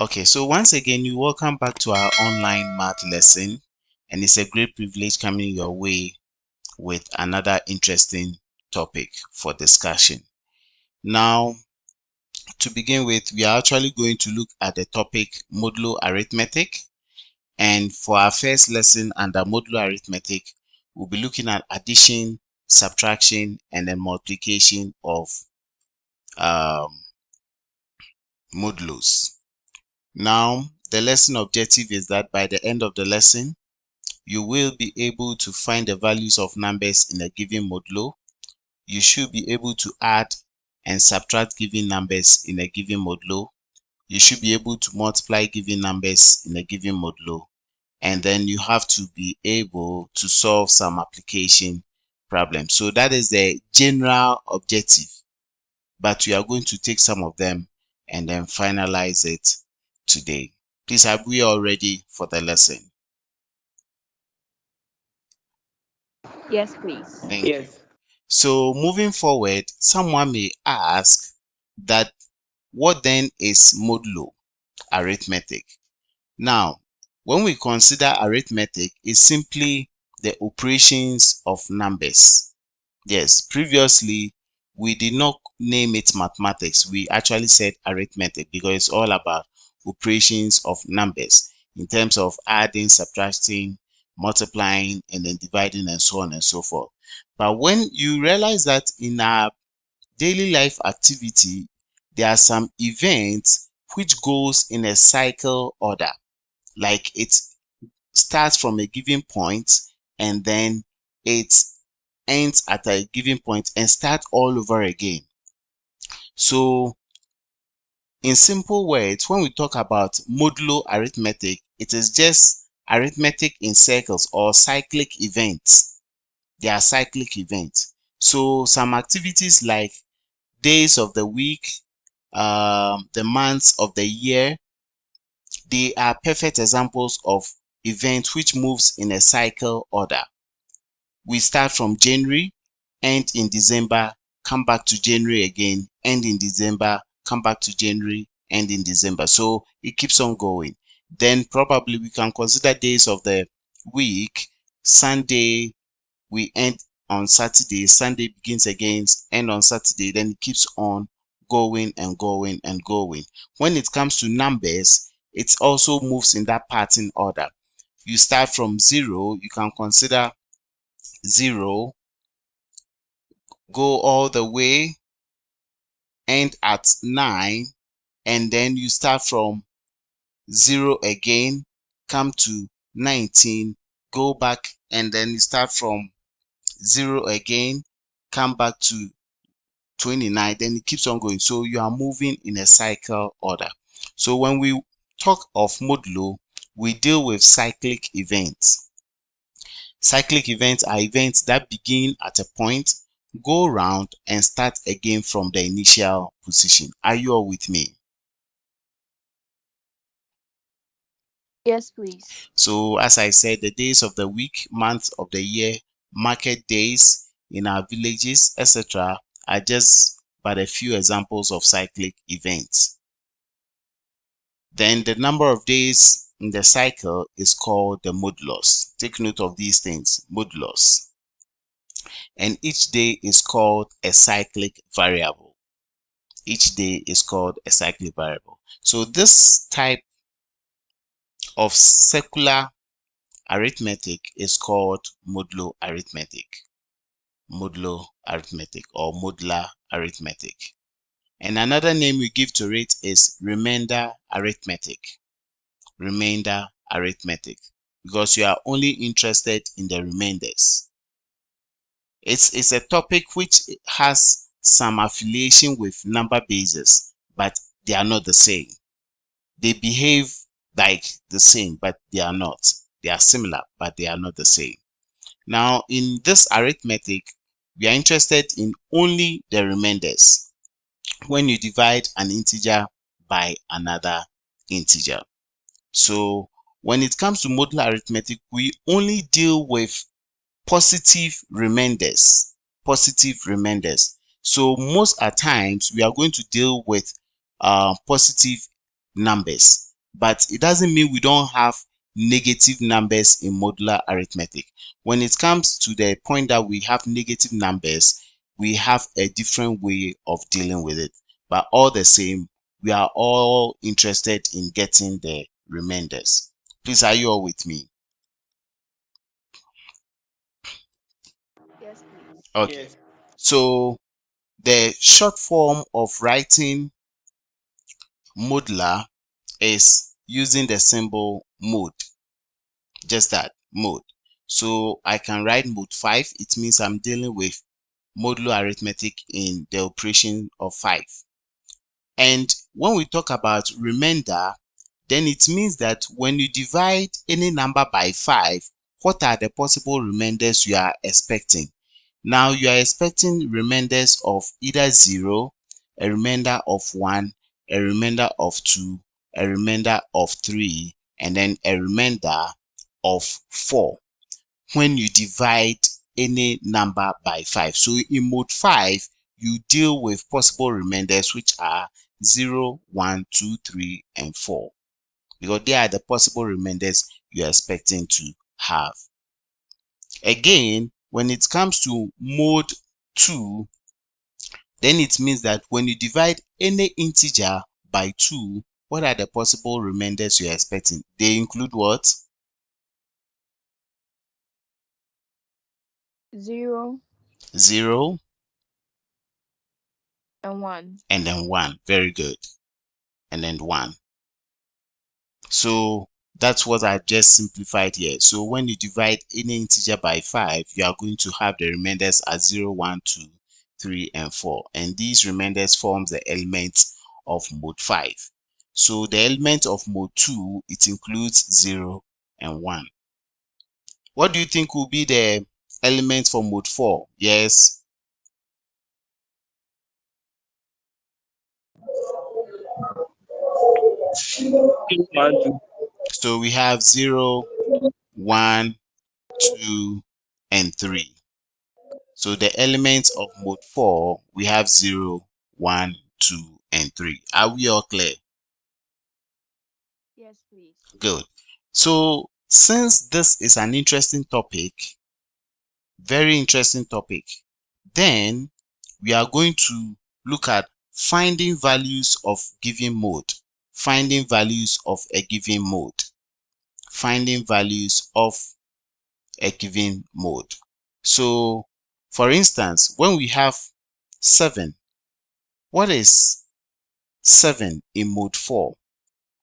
Okay, so once again, you welcome back to our online math lesson, and it's a great privilege coming your way with another interesting topic for discussion. Now, to begin with, we are actually going to look at the topic modular arithmetic, and for our first lesson under modular arithmetic, we'll be looking at addition, subtraction, and then multiplication of modulos. Now, the lesson objective is that by the end of the lesson, you will be able to find the values of numbers in a given modulo. You should be able to add and subtract given numbers in a given modulo. You should be able to multiply given numbers in a given modulo. And then you have to be able to solve some application problems. So that is the general objective. But we are going to take some of them and then finalize it today. Please, are we all ready for the lesson? Yes, please. Thank you. So moving forward, someone may ask that what then is modulo arithmetic? Now, when we consider arithmetic, it's simply the operations of numbers. Yes, previously we did not name it mathematics. We actually said arithmetic because it's all about operations of numbers in terms of adding, subtracting, multiplying, and then dividing, and so on and so forth. But when you realize that in our daily life activity, there are some events which goes in a cycle order, like it starts from a given point and then it ends at a given point and start all over again. So in simple words, when we talk about modulo arithmetic, it is just arithmetic in circles or cyclic events. They are cyclic events. So some activities like days of the week, the months of the year, they are perfect examples of events which moves in a cycle order. We start from January, end in December, come back to January again, end in December, come back to January, end in December. So it keeps on going. Then probably we can consider days of the week. Sunday, we end on Saturday. Sunday begins again, end on Saturday. Then it keeps on going and going and going. When it comes to numbers, it also moves in that pattern order. You start from 0, you can consider 0, go all the way, end at 9, and then you start from 0 again, come to 19, go back, and then you start from 0 again, come back to 29, then it keeps on going. So you are moving in a cycle order. So when we talk of modulo, we deal with cyclic events. Cyclic events are events that begin at a point, go round, and start again from the initial position. Are you all with me? Yes, please. So as I said, the days of the week, month of the year, market days in our villages, etc. are just but a few examples of cyclic events. Then the number of days in the cycle is called the modulus. Take note of these things, modulus. And each day is called a cyclic variable. Each day is called a cyclic variable. So this type of circular arithmetic is called modulo arithmetic. Modulo arithmetic or modular arithmetic. And another name we give to it is remainder arithmetic. Remainder arithmetic, because you are only interested in the remainders. It's a topic which has some affiliation with number bases, but they are not the same. They behave like the same, but they are not. They are similar, but they are not the same. Now, in this arithmetic, we are interested in only the remainders when you divide an integer by another integer. So when it comes to modular arithmetic, we only deal with positive remainders. Positive remainders. So most at times we are going to deal with positive numbers. but it doesn't mean we don't have negative numbers in modular arithmetic. When it comes to the point that we have negative numbers, we have a different way of dealing with it. But all the same, we are all interested in getting the remainders. Please, are you all with me? Yes, please. Okay. Yes. So the short form of writing modular is using the symbol mod. Just that, mod. So I can write mod 5. It means I'm dealing with modular arithmetic in the operation of 5. And when we talk about remainder, then it means that when you divide any number by 5, what are the possible remainders you are expecting? Now you are expecting remainders of either 0, a remainder of 1, a remainder of 2, a remainder of 3, and then a remainder of 4 when you divide any number by 5. So in mode 5, you deal with possible remainders which are 0, 1, 2, 3, and 4, because they are the possible remainders you're expecting to have. Again, when it comes to mode 2, then it means that when you divide any integer by 2, what are the possible remainders you're expecting? They include what? 0 0 and 1. and then 1. Very good. And then 1. So that's what I just simplified here. So when you divide any integer by 5, you are going to have the remainders as 0, 1, 2, 3, and 4. And these remainders forms the elements of mode 5. So the element of mode 2, it includes 0 and 1. What do you think will be the element for mode 4? Yes. One, two. So we have 0, 1, 2, and 3. So the elements of mode 4, we have 0, 1, 2, and 3. Are we all clear? Yes, please. Good. So since this is an interesting topic, very interesting topic, then we are going to look at finding values of given mode. Finding values of a given mode. Finding values of a given mode. So for instance, when we have 7, what is 7 in mode 4?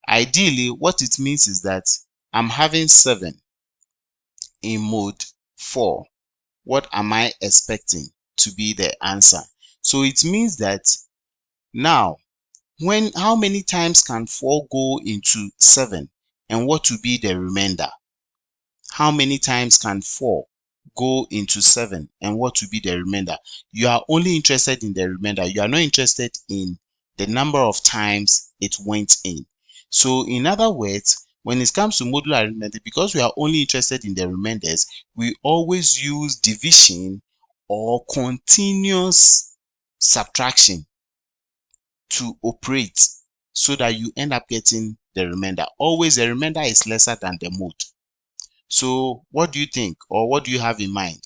Ideally, what it means is that I'm having 7 in mode 4. What am I expecting to be the answer? So it means that now, how many times can 4 go into 7? And what will be the remainder? How many times can 4 go into 7? And what will be the remainder? You are only interested in the remainder. You are not interested in the number of times it went in. So in other words, when it comes to modular arithmetic, because we are only interested in the remainders, we always use division or continuous subtraction to operate so that you end up getting the remainder. Always the remainder is lesser than the mode. So what do you think, or what do you have in mind?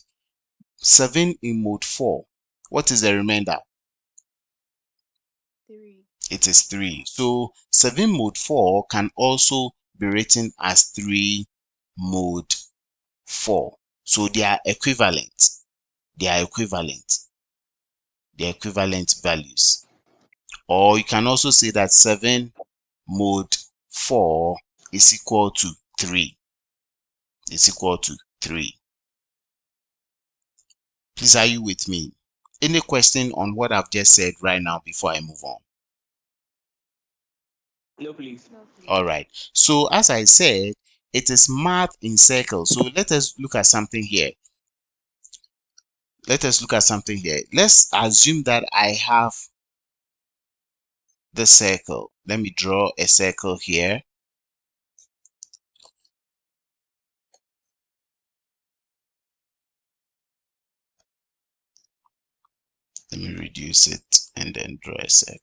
7 in mode 4. What is the remainder? 3. It is 3. So 7 mode 4 can also be written as 3 mode 4. So they are equivalent. They are equivalent. They are equivalent values. Or you can also say that 7 mode 4 is equal to 3. Is equal to 3. Please, are you with me? Any question on what I've just said right now before I move on? No, please. No, All please. right. So as I said, it is math in circles. So let us look at something here. Let us look at something here. Let's assume that I have the circle. Let me draw a circle here. Let me reduce it and then draw a circle.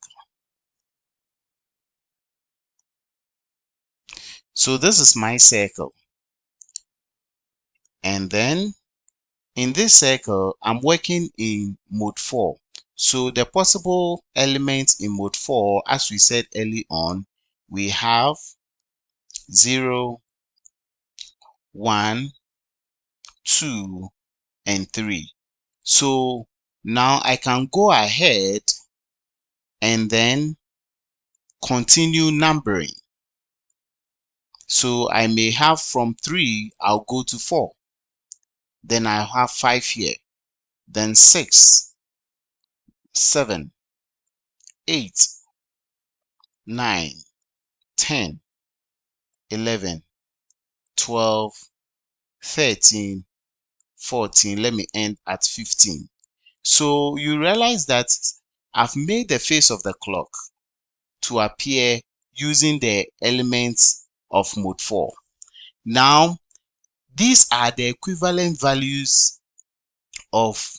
So this is my circle. And then in this circle, I'm working in mode 4. So the possible elements in mode 4, as we said early on, we have 0, 1, 2, and 3. So now I can go ahead and then continue numbering. So I may have from 3, I'll go to 4. Then I'll have 5 here. Then 6, 7, 8, 9, 10, 11, 12, 13, 14. Let me end at 15. So you realize that I've made the face of the clock to appear using the elements of mode 4. Now, these are the equivalent values of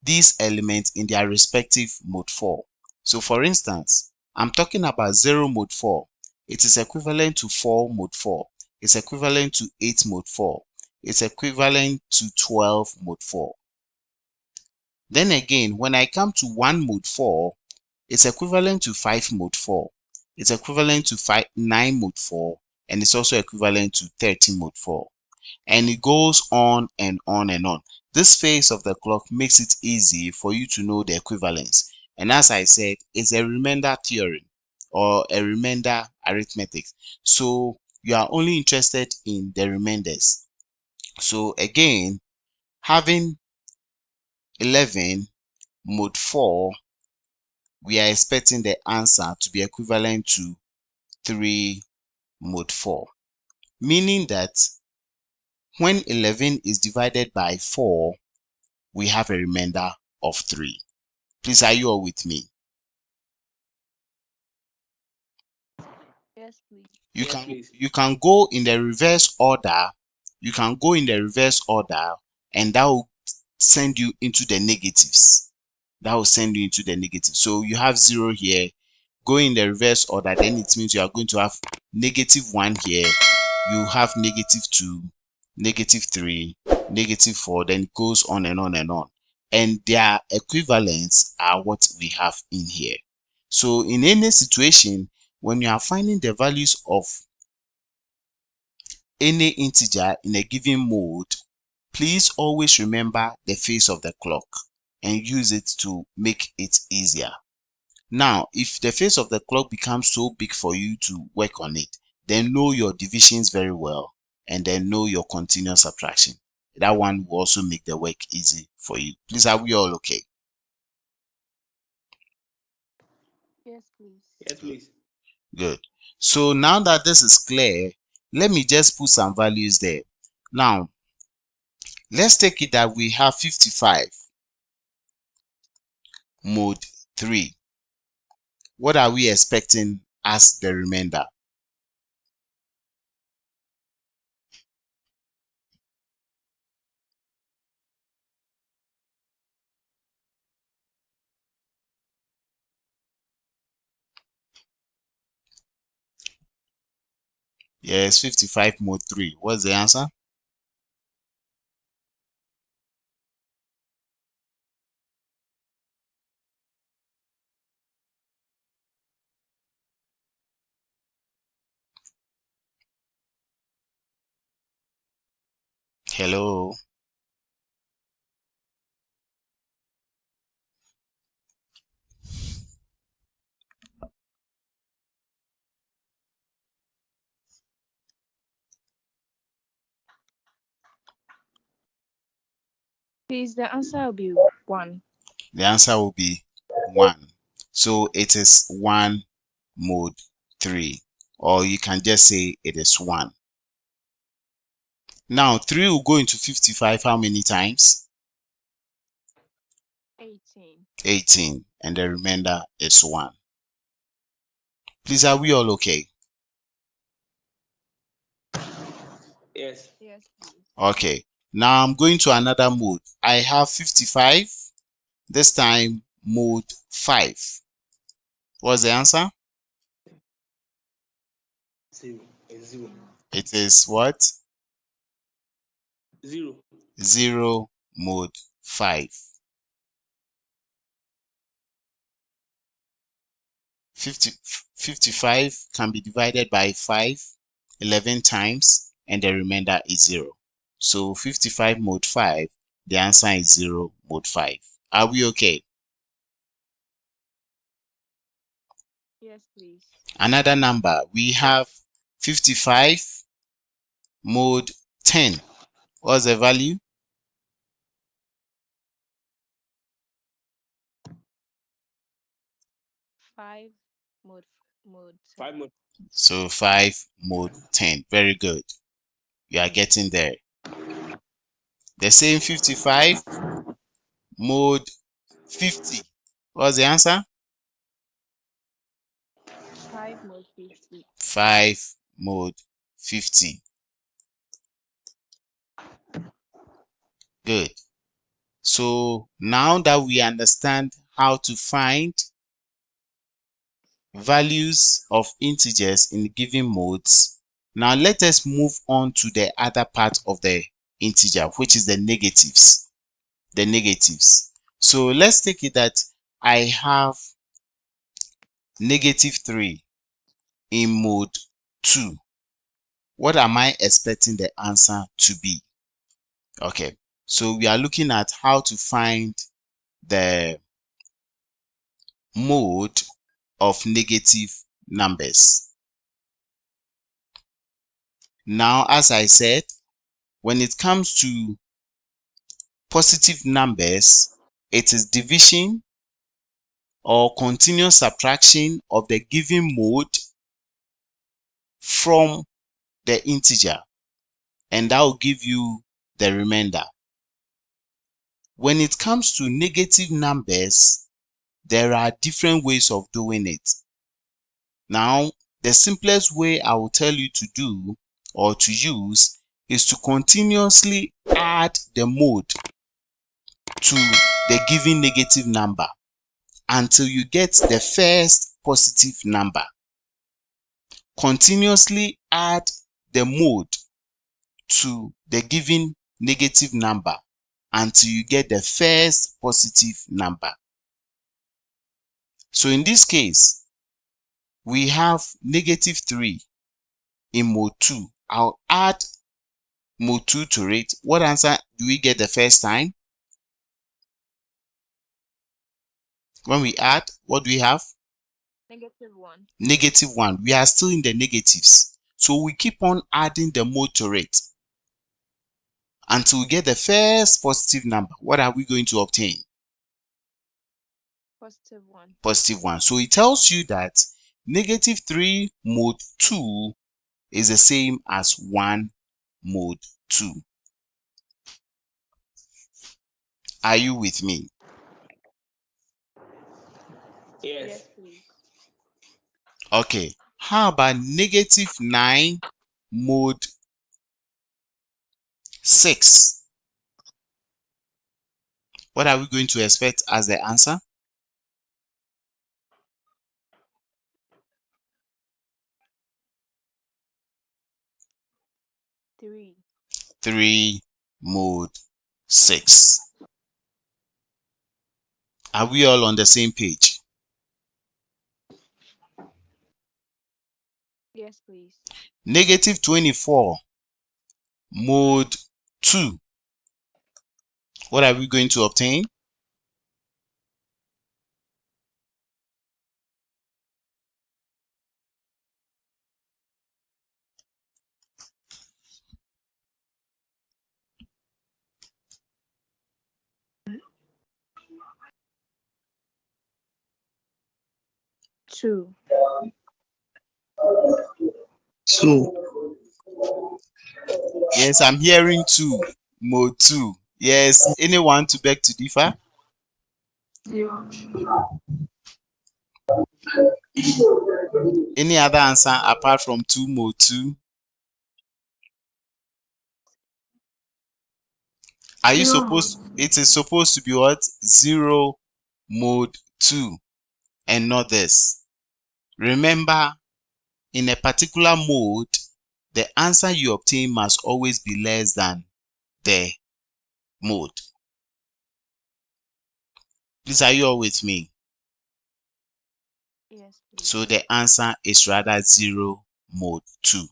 these elements in their respective mode 4. So for instance, I'm talking about 0 mode 4. It is equivalent to 4 mode 4. It's equivalent to 8 mode 4. It's equivalent to 12 mode 4. Then again, when I come to 1 mode 4, it's equivalent to 5 mode 4. It's equivalent to 9 mode 4, and it's also equivalent to 13 mode 4. And it goes on and on and on. This phase of the clock makes it easy for you to know the equivalence. And as I said, it's a remainder theorem or a remainder arithmetic. So you are only interested in the remainders. So again, having 11 mode 4, we are expecting the answer to be equivalent to 3 mode 4. Meaning that when 11 is divided by 4, we have a remainder of 3. Please, are you all with me? Yes, please. You Yes, can please. you can go in the reverse order. You can go in the reverse order, and that will send you into the negatives. That will send you into the negatives. So you have 0 here. Go in the reverse order, then it means you are going to have -1 here. You have -2, -3, -4, then it goes on and on and on. And their equivalents are what we have in here. So in any situation, when you are finding the values of any integer in a given mode, please always remember the phase of the clock and use it to make it easier. Now, if the face of the clock becomes so big for you to work on it, then know your divisions very well and then know your continuous subtraction. That one will also make the work easy for you. Please, are we all okay? Yes, please. Yes, please. Good. So now that this is clear, let me just put some values there. Now, let's take it that we have 55 mode 3. What are we expecting as the remainder? Yes, 55 mode 3. What's the answer? Hello. Please, the answer will be 1. The answer will be 1. So it is 1 mode 3. Or you can just say it is 1. Now 3 will go into 55 how many times? 18. 18. And the remainder is 1. Please, are we all okay? Yes. Yes, please. Okay. Now I'm going to another mode. I have 55. This time mode 5. What's the answer? 0. It's 0. It is what? 0. 0 mod 5. 55 can be divided by 5 11 times, and the remainder is 0. So 55 mod 5, the answer is 0 mod 5. Are we okay? Yes, please. Another number, we have 55 mod 10. What's the value? 5 mod 5 10. mod. So 5 mod 10. Very good. You are getting there. The same 55 mod 50. What's the answer? 5 mod 50. 5 mod 50. Good. So now that we understand how to find values of integers in given modes, now let us move on to the other part of the integer, which is the negatives. The negatives. So let's take it that I have -3 in mode 2. What am I expecting the answer to be? Okay, so we are looking at how to find the mode of negative numbers. Now, as I said, when it comes to positive numbers, it is division or continuous subtraction of the given mode from the integer, and that will give you the remainder. When it comes to negative numbers, there are different ways of doing it. Now, the simplest way I will tell you to do or to use is to continuously add the mode to the given negative number until you get the first positive number. Continuously add the mode to the given negative number until you get the first positive number. So in this case, we have -3 in mode 2. I'll add mode 2 to it. What answer do we get the first time? When we add, what do we have? -1. -1. We are still in the negatives. So we keep on adding the mode to it until we get the first positive number. What are we going to obtain? +1. +1. So it tells you that -3 mod 2 is the same as 1 mod 2. Are you with me? Yes. Yes, please. Okay. How about -9 mod 6? What are we going to expect as the answer? 3. 3 mod 6. Are we all on the same page? Yes, please. -24 mod 2. What are we going to obtain? 2. 2. Yes, I'm hearing 2 mod 2. Yes, anyone to beg to differ? 0. Any other answer apart from 2 mod 2? Are you supposed, it is supposed to be what? 0 mod 2 and not this. Remember, in a particular mode, the answer you obtain must always be less than the mode. Please, are you all with me? Yes, please. So the answer is rather 0 mode 2.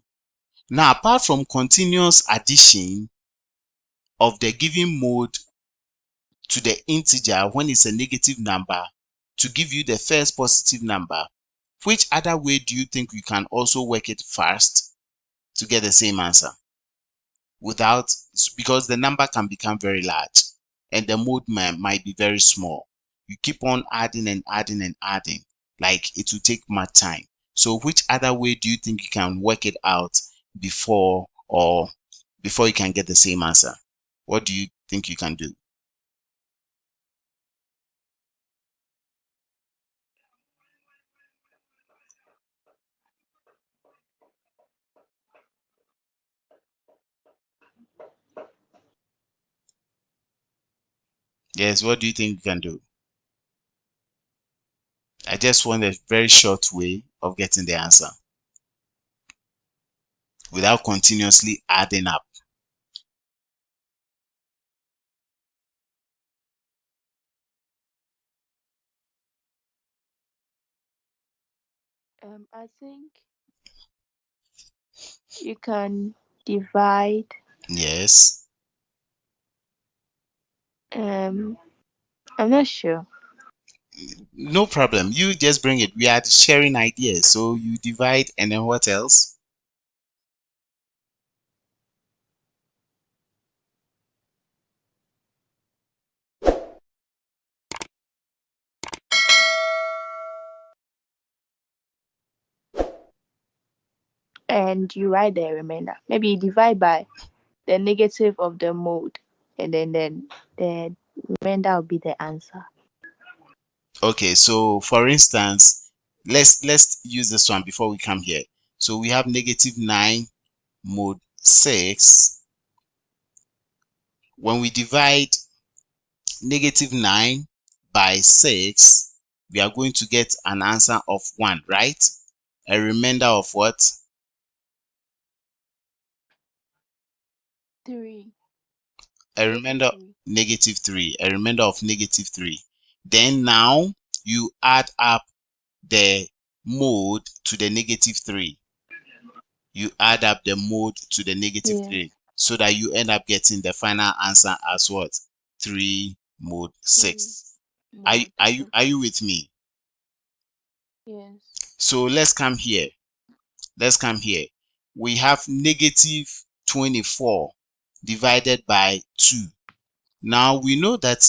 Now, apart from continuous addition of the given mode to the integer when it's a negative number to give you the first positive number, which other way do you think you can also work it first to get the same answer? Without, because the number can become very large and the mode might be very small. You keep on adding and adding and adding, like it will take much time. So which other way do you think you can work it out before you can get the same answer? What do you think you can do? Yes, what do you think you can do? I just want a very short way of getting the answer without continuously adding up. I think you can divide. Yes. I'm not sure. No problem. You just bring it. We are sharing ideas. So you divide and then what else? And you write the remainder. Maybe you divide by the negative of the mode, and then the remainder will be the answer. Okay, so for instance, let's use this one before we come here. So we have negative 9 mode 6. When we divide negative 9 by 6, we are going to get an answer of 1, right? A remainder of what? 3. A Negative remainder 3. negative 3. A remainder of negative 3. Then now you add up the mode to the negative 3. You add up the mode to the negative Yes. 3 so that you end up getting the final answer as what? 3 mode 3 6. mode 6. Are you with me? Yes. So let's come here. Let's come here. We have negative 24 divided by 2. Now we know that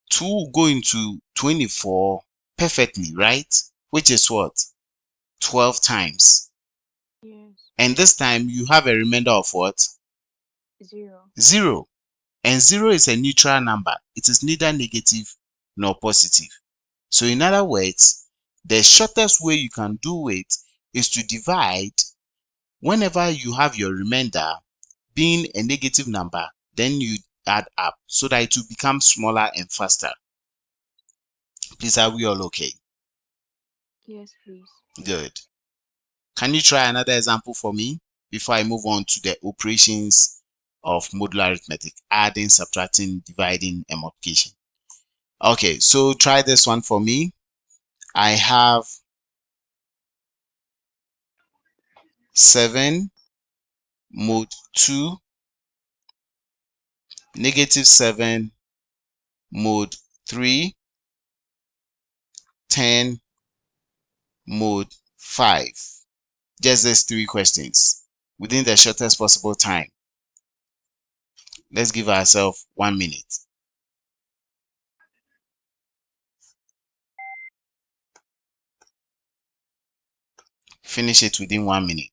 2 will go into 24 perfectly, right? Which is what? 12 times. Yes. And this time you have a remainder of what? 0. 0. And 0 is a neutral number. It is neither negative nor positive. So in other words, the shortest way you can do it is to divide whenever you have your remainder being a negative number, then you add up so that it will become smaller and faster. Please, are we all okay? Yes, please. Good. Can you try another example for me before I move on to the operations of modular arithmetic, adding, subtracting, dividing, and multiplication? Okay, so try this one for me. I have 7 mode 2, negative 7 mode 3, 10 mode 5. Just these 3 questions within the shortest possible time. Let's give ourselves 1 minute. Finish it within 1 minute.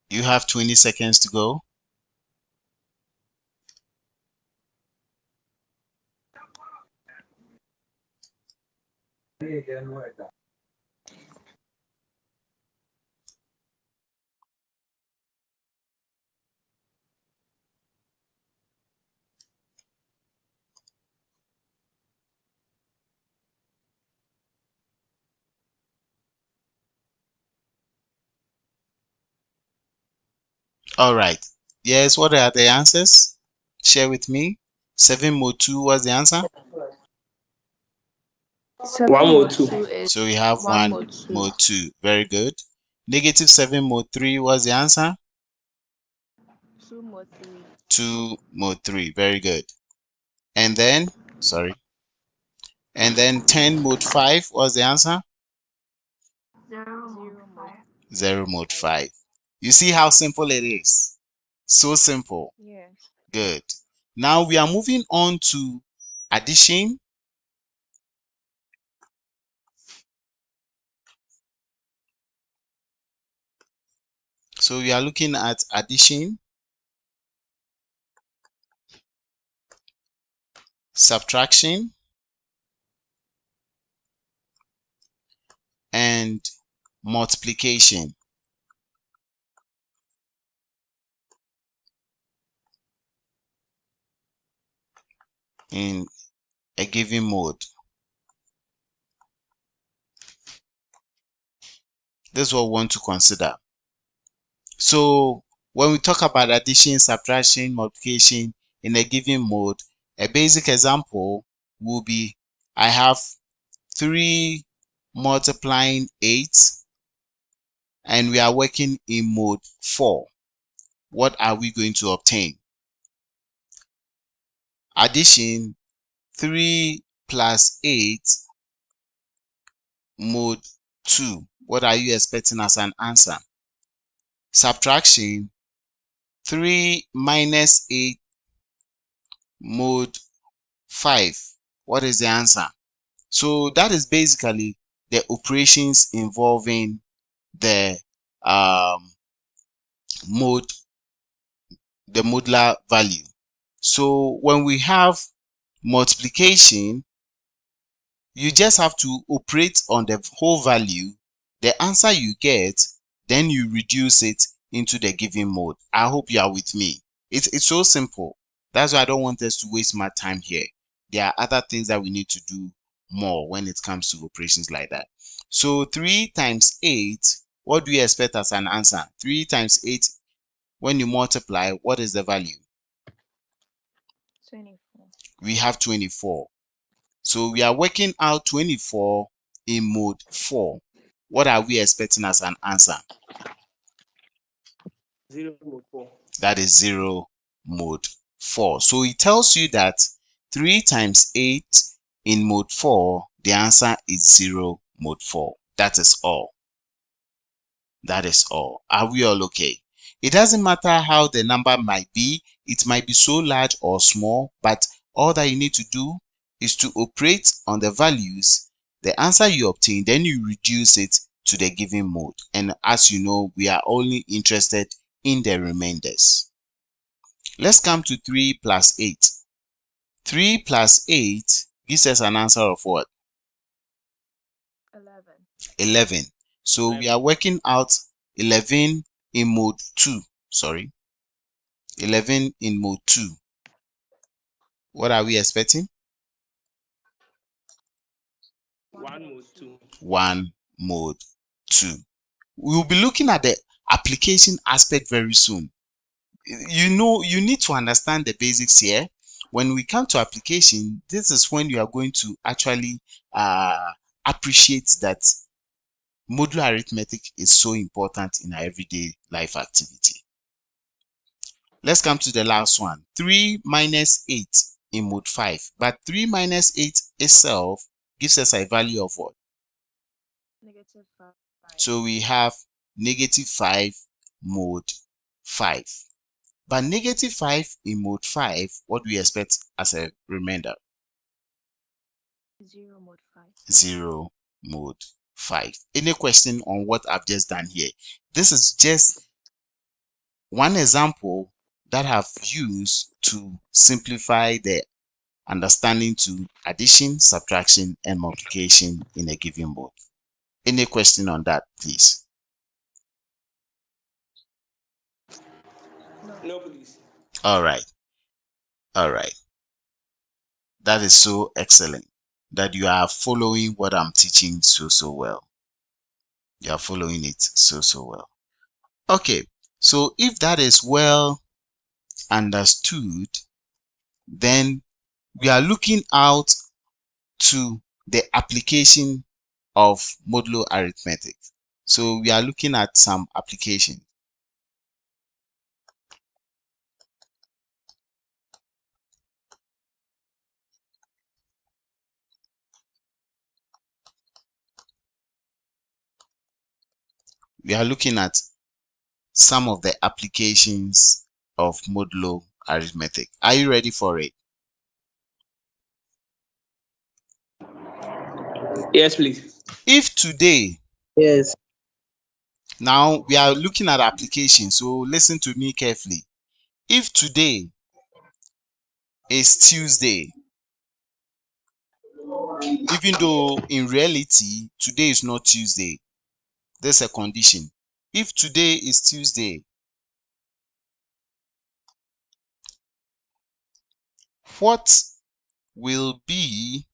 You have 20 seconds to go. All right. Yes, what are the answers? Share with me. 7 mod 2 was the answer. 7 1 mod mod 2. 2 is So we have 1 1 mod 2. mod 2. Very good. Negative 7 mod 3 was the answer. 2 mod 3. 2 mod 3. Very good. And then, sorry. And then 10 mod 5 was the answer. 0 mod 0 mod 5. You see how simple it is? So simple. Yes. Good. Now we are moving on to addition. So we are looking at addition, subtraction, and multiplication in a given mode. This is what we want to consider. So when we talk about addition, subtraction, multiplication in a given mode, a basic example will be I have 3 multiplying 8 and we are working in mode 4. What are we going to obtain? Addition, 3 plus 8 mode 2. What are you expecting as an answer? Subtraction, 3 minus 8 mode 5. What is the answer? So that is basically the operations involving the mode, the modular value. So when we have multiplication, you just have to operate on the whole value. The answer you get, then you reduce it into the given mode. I hope you are with me. It's so simple. That's why I don't want us to waste my time here. There are other things that we need to do more when it comes to operations like that. So 3 times 8, what do you expect as an answer? 3 times 8, when you multiply, what is the value? 24. We have 24. So we are working out 24 in mode 4. What are we expecting as an answer? 0 mod 4. That is 0 mode 4. So it tells you that 3 times 8 in mode 4, the answer is 0 mode 4. That is all. That is all. Are we all okay? It doesn't matter how the number might be. It might be so large or small, but all that you need to do is to operate on the values, the answer you obtain, then you reduce it to the given mode. And as you know, we are only interested in the remainders. Let's come to 3 plus 8. 3 plus 8 gives us an answer of what? 11. 11. So we are working out 11 in mode 2. Sorry. 11 in mode 2. What are we expecting? 1 mod 2. 1 mode 2. We'll be looking at the application aspect very soon. You know, you need to understand the basics here. When we come to application, this is when you are going to actually appreciate that modular arithmetic is so important in our everyday life activity. Let's come to the last one. 3 minus 8 in mode 5. But 3 minus 8 itself gives us a value of what? Negative 5. So we have negative 5 mode 5. But negative 5 in mode 5, what do we expect as a remainder? 0 mod 5. 0 mode 5. Any question on what I've just done here? This is just one example that I've used to simplify the understanding to addition, subtraction, and multiplication in a given board. Any question on that, please? No, please. All right. All right. That is so excellent that you are following what I'm teaching so well. You are following it so well. Okay. So if that is well understood, then we are looking out to the application of modular arithmetic. So we are looking at some application. We are looking at some of the applications of modular arithmetic. Are you ready for it? Yes, please. If today, Yes. now we are looking at application, so listen to me carefully. If today is Tuesday, even though in reality today is not Tuesday, there's a condition. If today is Tuesday, what will be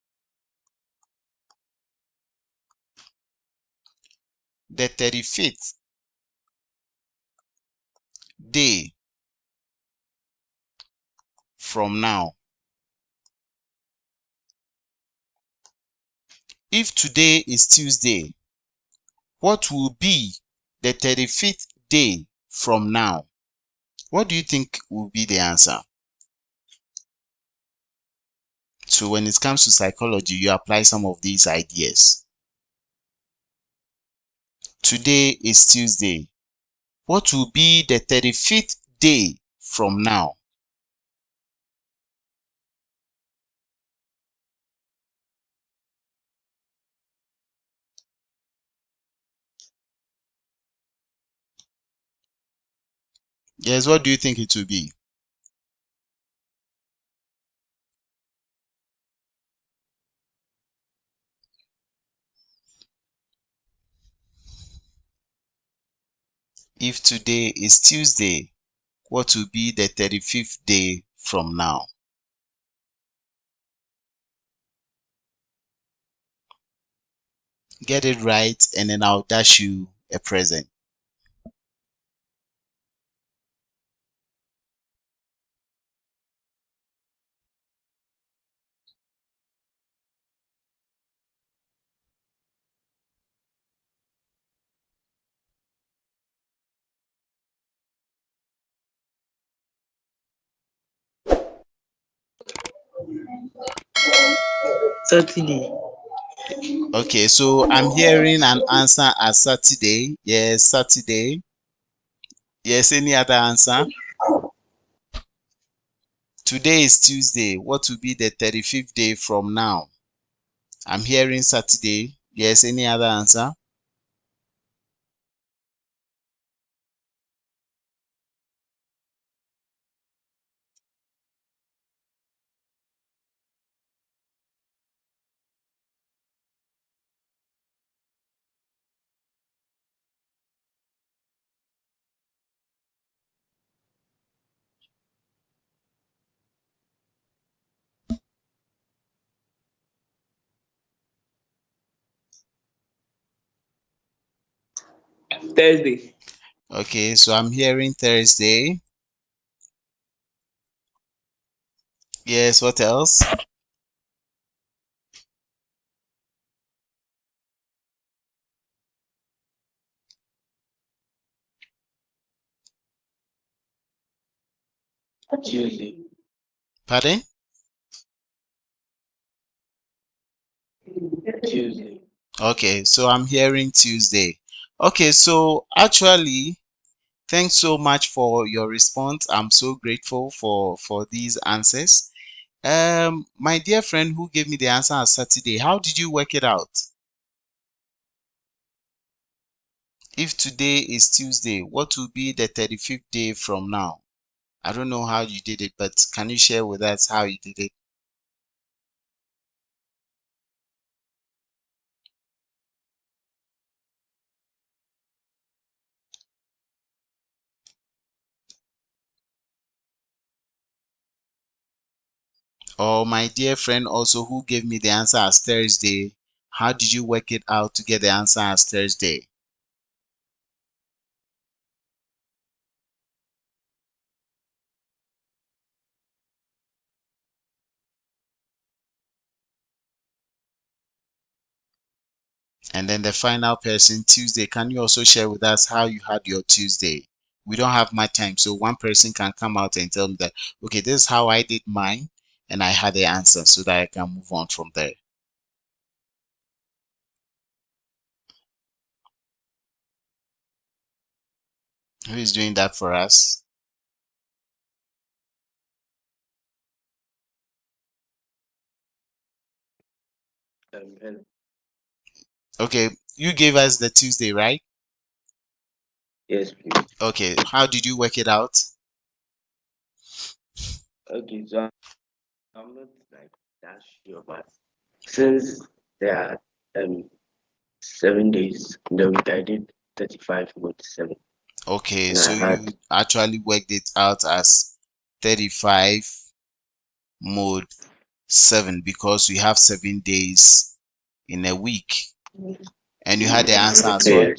the 35th day from now? If today is Tuesday, what will be the 35th day from now? What do you think will be the answer? So when it comes to psychology, you apply some of these ideas. Today is Tuesday. What will be the 35th day from now? Yes, what do you think it will be? If today is Tuesday, what will be the 35th day from now? Get it right, and then I'll dash you a present. Saturday. Okay, so I'm hearing an answer as Saturday. Yes, Saturday. Yes, any other answer? Today is Tuesday. What will be the 35th day from now? I'm hearing Saturday. Yes, any other answer? Thursday. Okay, so I'm hearing Thursday. Yes, what else? Tuesday. Pardon? Tuesday. Okay, so I'm hearing Tuesday. Okay, so actually, thanks so much for your response. I'm so grateful for these answers. My dear friend who gave me the answer on Saturday, how did you work it out? If today is Tuesday, what will be the 35th day from now? I don't know how you did it, but can you share with us how you did it? Or my dear friend also who gave me the answer as Thursday, how did you work it out to get the answer as Thursday? And then the final person, Tuesday, can you also share with us how you had your Tuesday? We don't have much time, so one person can come out and tell me that, okay, this is how I did mine, and I had the answer so that I can move on from there. Who is doing that for us? Hello. Okay, you gave us the Tuesday, right? Yes, please. Okay, how did you work it out? Okay, so I'm not like that sure, but since there are 7 days in the week, I did 35 with 7, Okay, and so I you had actually worked it out as 35 mode 7 because we have 7 days in a week. And you had the answer as what?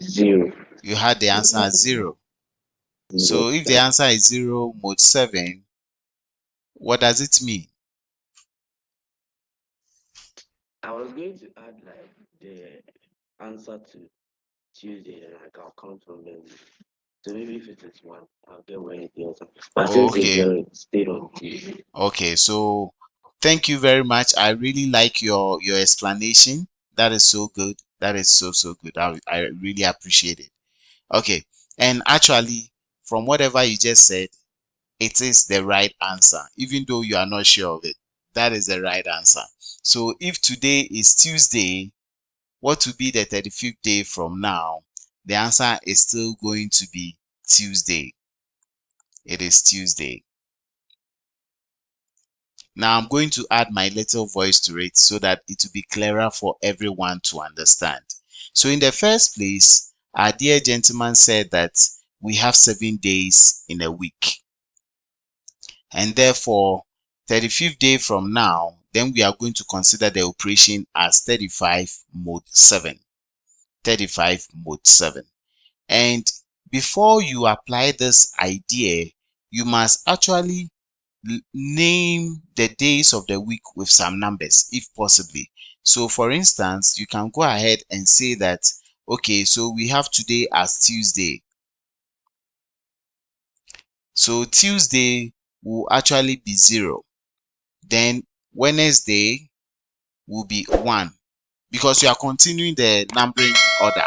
0. You had the answer as 0. So if the answer is 0 mode 7, what does it mean? I was going to add like the answer to Tuesday, and like I'll count from them. So maybe if it is 1, I'll get Wednesday or something. But since it's Okay. 0, it stayed on Tuesday. Okay, so thank you very much. I really like your explanation. That is so good. That is so good. I really appreciate it. Okay, and actually, from whatever you just said, it is the right answer, even though you are not sure of it. That is the right answer. So if today is Tuesday, what will be the 35th day from now? The answer is still going to be Tuesday. It is Tuesday. Now I'm going to add my little voice to it so that it will be clearer for everyone to understand. So in the first place, our dear gentleman said that we have 7 days in a week. And therefore, 35th day from now, then we are going to consider the operation as 35 mode 7. 35 mode 7. And before you apply this idea, you must actually name the days of the week with some numbers if possibly. So for instance, you can go ahead and say that, okay, so we have today as Tuesday. So Tuesday will actually be 0. Then Wednesday will be 1 because you are continuing the numbering order.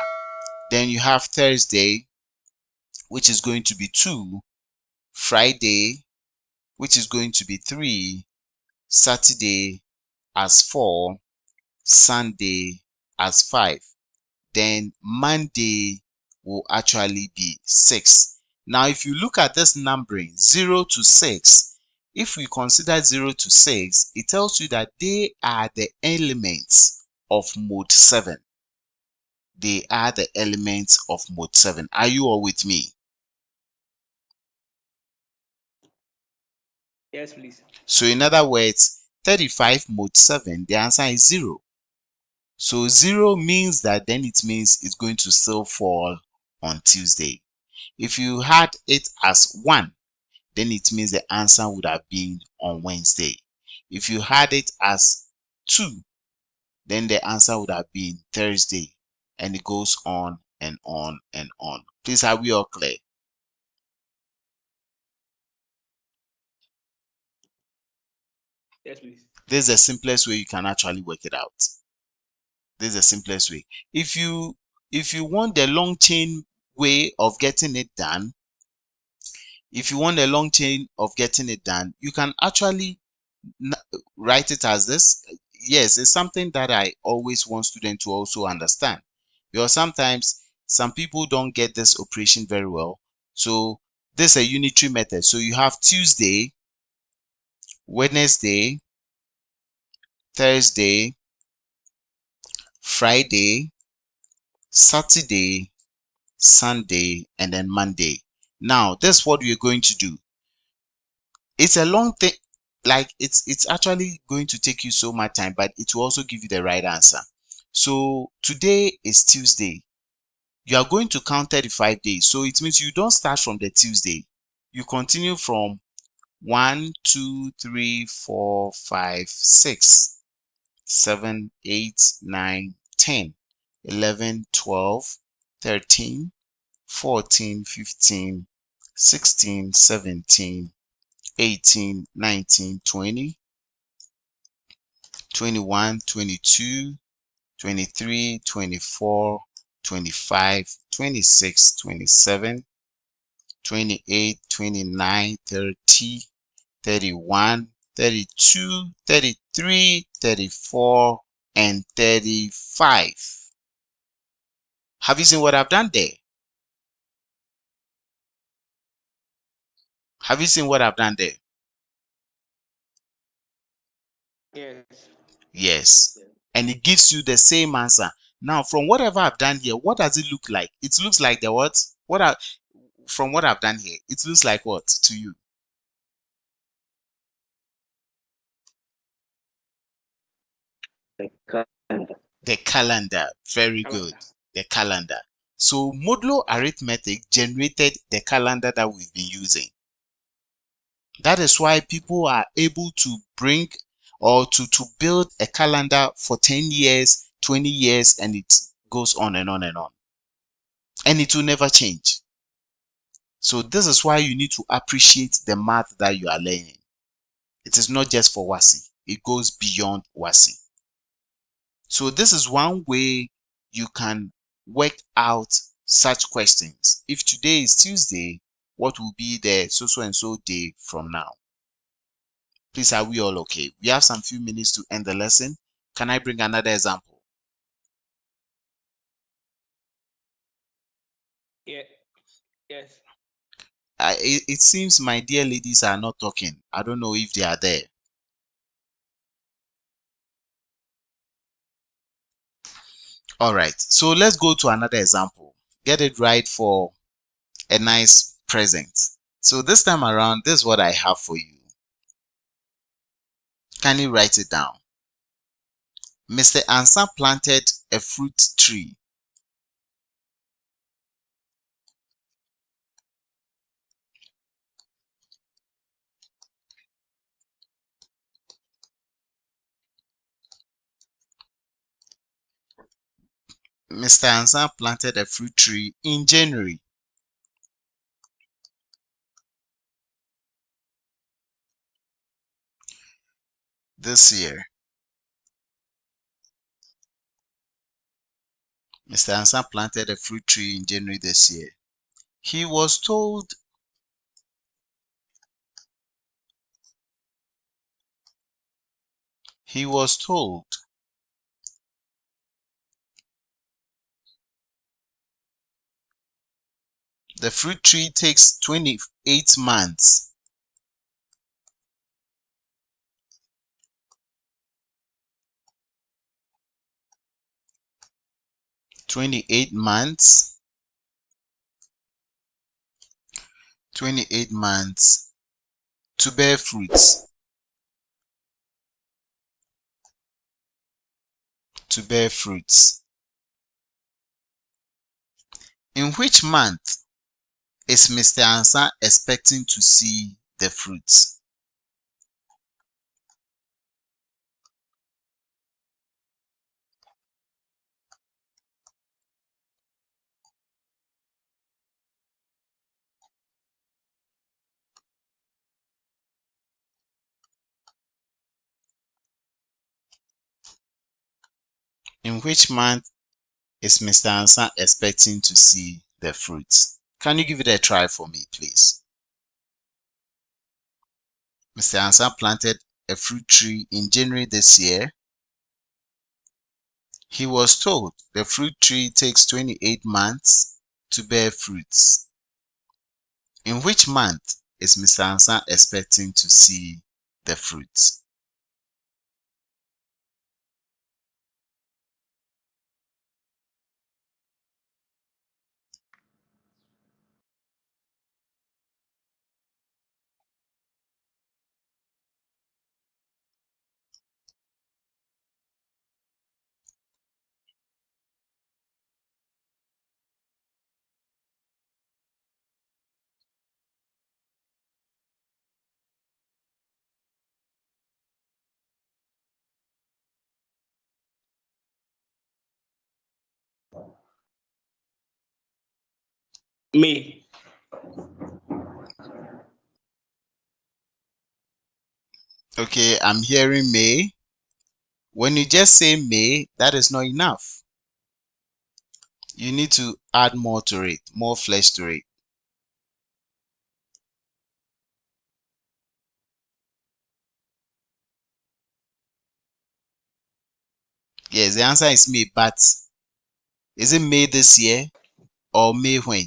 Then you have Thursday, which is going to be 2, Friday, which is going to be 3, Saturday as 4, Sunday as 5. Then Monday will actually be 6. Now, if you look at this numbering 0 to 6, if we consider 0 to 6, it tells you that they are the elements of mode 7. They are the elements of mode 7. Are you all with me? Yes, please. So in other words, 35 mode 7, the answer is 0. So 0 means that then it means it's going to still fall on Tuesday. If you had it as 1, then it means the answer would have been on Wednesday. If you had it as 2, then the answer would have been Thursday. And it goes on and on and on. Please, are we all clear? Yes, please. This is the simplest way you can actually work it out. This is the simplest way. If you want the long chain way of getting it done, you can actually write it as this. Yes, it's something that I always want students to also understand. because sometimes some people don't get this operation very well. So this is a unitary method. So you have Tuesday, Wednesday, Thursday, Friday, Saturday, Sunday, and then Monday. Now, this is what we're going to do. It's a long thing, like it's actually going to take you so much time, but it will also give you the right answer. So today is Tuesday. You are going to count 35 days. So it means you don't start from the Tuesday. You continue from 1, 2, 3, 4, 5, 6, 7, 8, 9, 10, 11, 12, 13, 14, 15, 16, 17, 18, 19, 20, 21, 22, 23, 24, 25, 26, 27, 28, 29, 30, 31, 32, 33, 34, and 35. Have you seen what I've done there? Have you seen what I've done there? Yes. Yes. Okay. And it gives you the same answer. Now, from whatever I've done here, what does it look like? It looks like the what? From what I've done here, it looks like what to you? The calendar. The calendar. Very good. The calendar. So modular arithmetic generated the calendar that we've been using. That is why people are able to bring or to build a calendar for 10 years, 20 years, and it goes on and on and on. And it will never change. So this is why you need to appreciate the math that you are learning. It is not just for WASI. It goes beyond WASI. So this is one way you can work out such questions. If today is Tuesday, what will be the so and so day from now? Please, are we all okay? We have some few minutes to end the lesson. Can I bring another example? Yeah. Yes. It seems my dear ladies are not talking. I don't know if they are there. All right, so let's go to another example. Get it right for a nice present. So this time around, this is what I have for you. Can you write it down? Mr. Ansa planted a fruit tree. Mr. Ansa planted a fruit tree in January this year. Mr. Ansa planted a fruit tree in January this year. He was told the fruit tree takes 28 months. 28 months. 28 months to bear fruits. To bear fruits. In which month is Mr. Ansa expecting to see the fruits? In which month is Mr. Ansa expecting to see the fruits? Can you give it a try for me, please? Mr. Ansa planted a fruit tree in January this year. He was told the fruit tree takes 28 months to bear fruits. In which month is Mr. Ansa expecting to see the fruits? May. Okay, I'm hearing May. When you just say May, that is not enough. You need to add more to it, more flesh to it. Yes, the answer is May, but is it May this year or May when?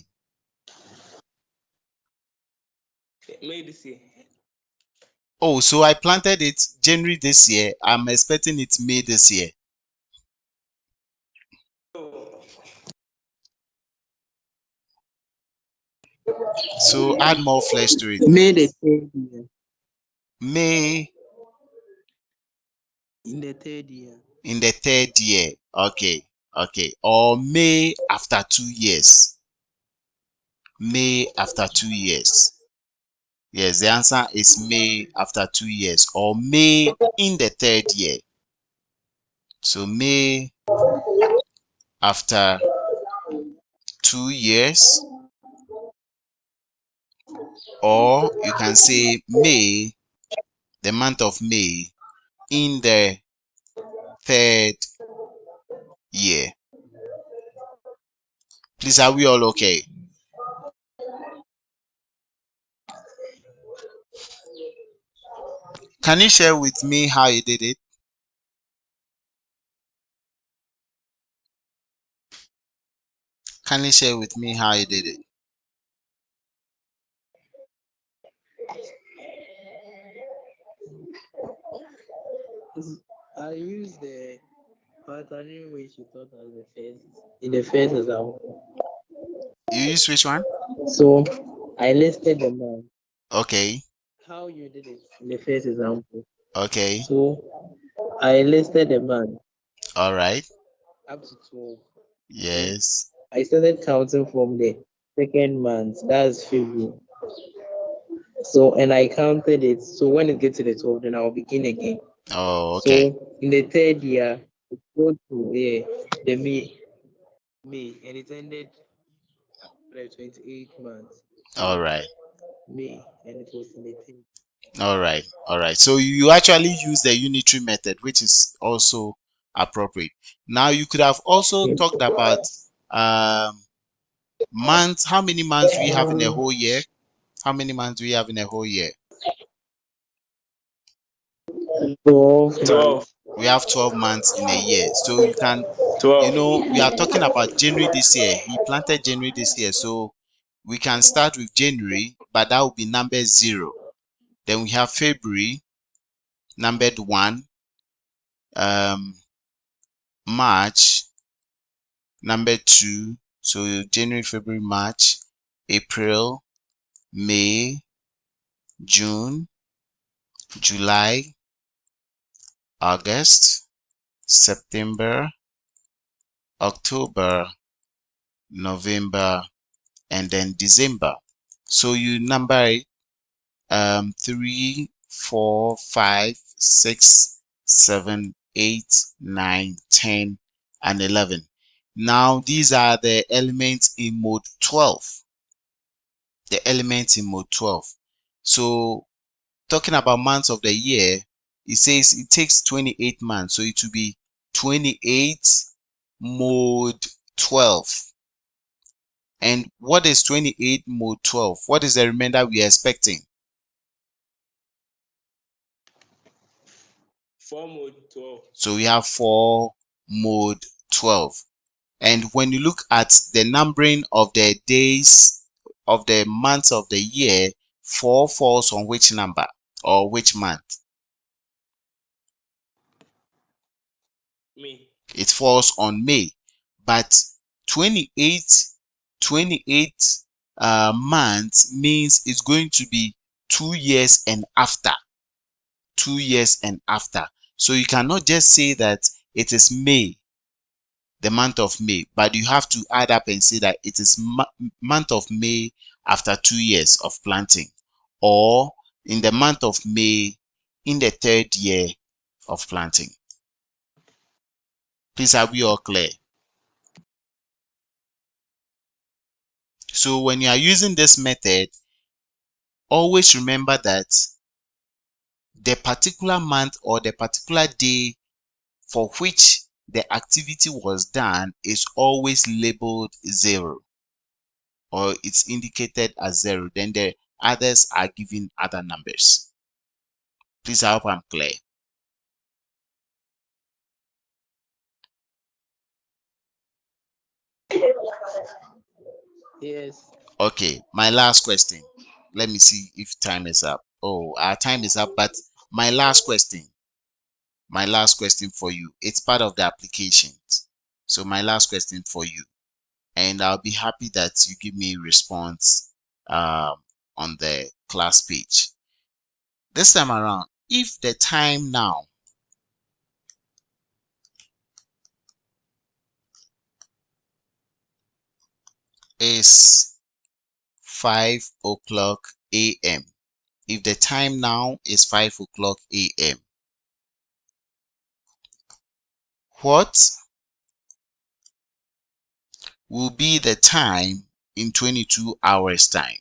May this year. Oh, so I planted it January this year. I'm expecting it May this year. Oh. So add more flesh to it, May the please. third year. May In the third year. in the third year. Okay, okay. Or May after 2 years. May after 2 years. Yes, the answer is May after 2 years or May in the third year. So May after 2 years, or you can say May, the month of May in the third year. Please, are we all okay? Can you share with me how you did it? Can you share with me how you did it? I used the pattern which you thought as the first in the first example. You use which one? So I listed the month. Okay, How you did it in the first example. okay, So I listed the month all right. up to 12. Then Yes. I started counting from the second month, that's February. So and I counted it. So when it gets to the 12, then I'll begin again. Oh, okay. So in the third year, it goes to the May, and it ended like 28 months. All right. May, and it was in the third. All right. All right. So you actually use the unitary method, which is also appropriate. Now you could have also talked about months. How many months do we have in a whole year? How many months do we have in a whole year? 12 months. We have 12 months in a year. So you can, 12. we are talking about January this year. He planted January this year. So we can start with January, but that will be number 0. Then we have February, numbered 1. March, number 2. So January, February, March, April, May, June, July, August, September, October, November, and then December. So you number it 3, 4, 5, 6, 7, 8, 9, 10, and 11. Now these are the elements in mode 12. The elements in mode 12. So talking about months of the year, it says it takes 28 months. So it will be 28 mode 12. And what is 28 mode 12? What is the remainder we are expecting? 4 mode 12. So we have 4 mode 12. And when you look at the numbering of the days of the months of the year, 4 falls on which number or which month? Me. It falls on May. But 28 months means it's going to be 2 years and after. 2 years and after. So you cannot just say that it is May, the month of May, but you have to add up and say that it is month of May after 2 years of planting, or in the month of May in the 3rd year of planting. Please, are we all clear? So when you are using this method, always remember that the particular month or the particular day for which the activity was done is always labeled 0, or it's indicated as 0. Then the others are given other numbers. Please, I hope I'm clear. Yes. Okay, my last question. Let me see if time is up. Oh, our time is up, but my last question for you. It's part of the application. So my last question for you, and I'll be happy that you give me a response on the class page. This time around, if the time now is 5 o'clock a.m., if the time now is 5 o'clock a.m., what will be the time in 22 hours time?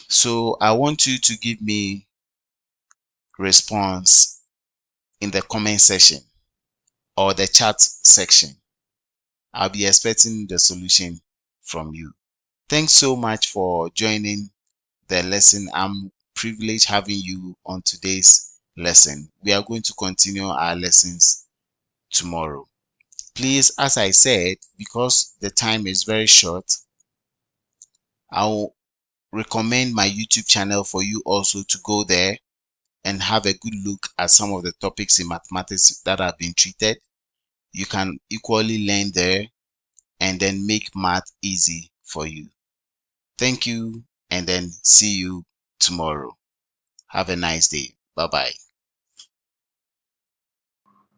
So I want you to give me response in the comment section or the chat section. I'll be expecting the solution from you. Thanks so much for joining the lesson. I'm privileged having you on today's lesson. We are going to continue our lessons tomorrow. Please, as I said, because the time is very short, I'll recommend my YouTube channel for you also to go there and have a good look at some of the topics in mathematics that have been treated. You can equally learn there and then make math easy for you. Thank you, and then see you tomorrow. Have a nice day. Bye-bye.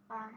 Bye.